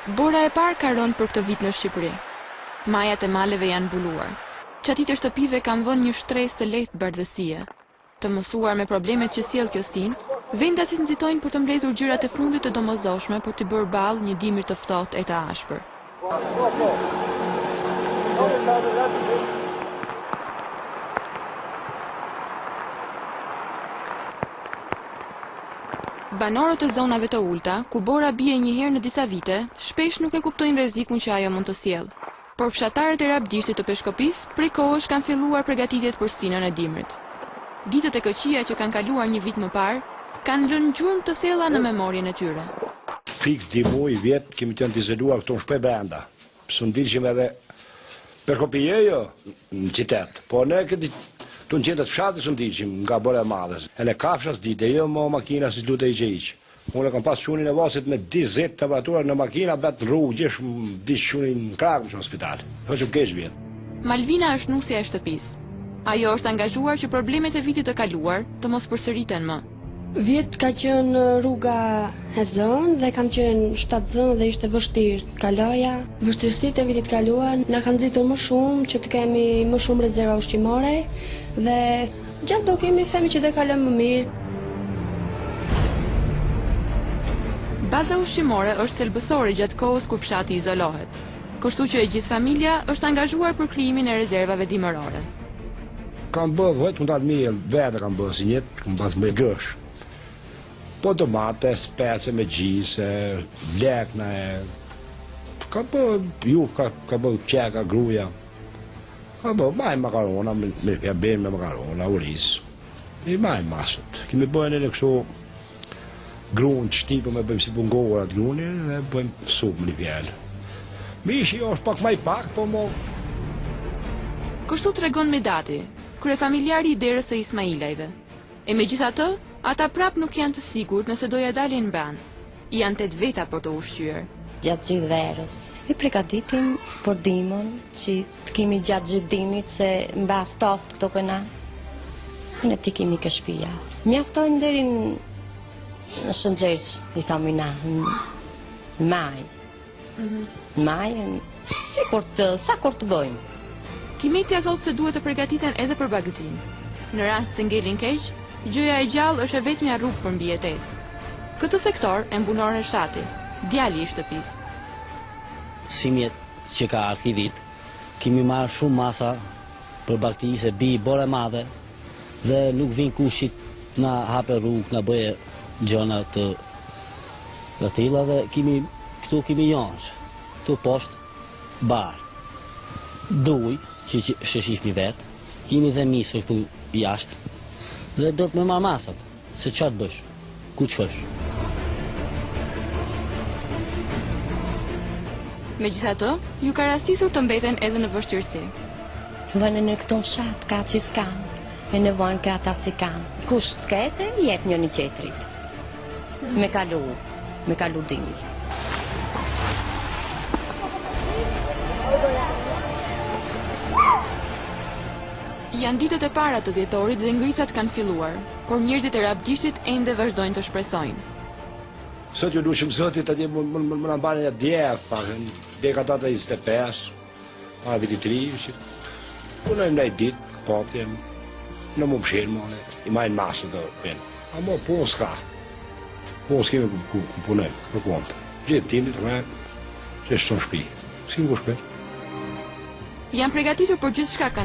Bora e parë ka rënë për këtë vit në Shqipëri. Majat e maleve janë mbuluar. Qatit e shtëpive kanë vënë një shtresë të lehtë bardhësie. Të mësuar me problemet që sjell kjo stinë, vendasit nxitojnë për të mbledhur gjërat e fundit të domosdoshme për të bërë ballë një dimri të ftohtë e të ashpër. Banorët e zonave të ulta, ku bora bie një herë në disa vite, shpesh nuk e kuptojnë rrezikun që ajo mund të sjellë. Por fshatarët e Rabdishtit të Peshkopis prej kohësh kanë filluar përgatitjet për stinën e dimrit. Ditët e këqija që kanë kaluar një vit më parë, kanë lënë gjurmë të thella në memorien e tyre. Fiks dimoj vjet kemi qenë të izoluar këtu në shpe brenda. Pse ndilshim edhe Peshkopije jo në qytet, po ne këtë tu në qytet fshatit së ndilshim nga bora e madhe. E në kafshas dite, jo më makina si lutë e gjeq. Unë kam pas shunin e vasit me 20 temperaturë në makina, bet rrugë gjesh dish shunin në Krakë në spital. Po që keq vjet. Malvina është nusja e shtëpisë. Ajo është angazhuar që problemet e vitit të kaluar të mos përsëriten më. Vjet ka qenë rruga e zënë dhe kam qenë 7 zënë dhe ishte vështirë. Kaloja, vështirësitë e vitit kaluar na kanë nxitur më shumë që të kemi më shumë rezerva ushqimore dhe gjatë do kemi themi që do kalojmë më mirë. Baza ushqimore është thelbësore gjatë kohës kur fshati izolohet. Kështu që e gjithë familja është angazhuar për krijimin e rezervave dimërore. Kam bërë vëjtë më talë mjëllë, vete kam bërë si njëtë, kam bërë me gësh. Po tomate, spece me gjise, vlekna e... Ka bërë, ka bërë qeka, gruja. Ka bërë, maj makarona, me ben me makarona, uris. I maj masët. Kemi bërë në kështu grunë të shtipë me bëjmë si bungohër atë grunë, dhe bëjmë supë një vjellë. Mishi është pak maj pak, po mo... Kështu tregon Medati, kryefamiljari i derës së Ismailajve. E megjithatë, ata prap nuk janë të sigurt nëse do ja dalin ban. Janë 8 veta për të ushqyer. Gjatë gjithë verës, i përgatitim për dimën që të kemi gjatë gjithë dimit se mba ftoft këto këna. Ne ti kemi kë shtëpia. Mjaftojnë deri në Shënxerç, i thami na, në maj. Në maj, sa kur të bëjmë. Kimetja thotë se duhet të përgatiten edhe për bagëtin. Në rast se ngelin keq, gjëja e gjallë është e vetmja rrugë për mbijetesë. Këtë sektor e mbulon Reshati, djali i shtëpisë. Simjet që ka ardhur këtë vit, kemi marrë shumë masa për bagëti se bi bore madhe dhe nuk vin kushit na hape rrugë, na bëje gjëna të tilla dhe këtu kemi jansh, këtu poshtë bar. Duj që sheshifni vetë, kemi dhe misër këtu jashtë, dhe do të me marrë masat, se qatë bësh, ku qësh. Megjithatë, ju ka rastisur të mbeten edhe në vështirësi. Vënë në këto fshat ka që s'kam, e në vënë ka ata si kam. Kush të kete, jep një qetrit. Me kalu dimi. Janë ditët e para të dhjetorit dhe ngricat kanë filluar, por njerëzit e Rabdishtit ende vazhdojnë të shpresojnë. Sot ju dushim zotit atje më në mbane e djef, deka data 25, pa viti 3, punojmë në i ditë, këpatje, në më mshirë mëne, i majnë masën të venë. A mo punë s'ka, punë s'kemi ku punojmë, për kontë. Gjithë timit, që është të në shpi, s'kemi ku shpe. Janë përgatitur për gjithë shka kanë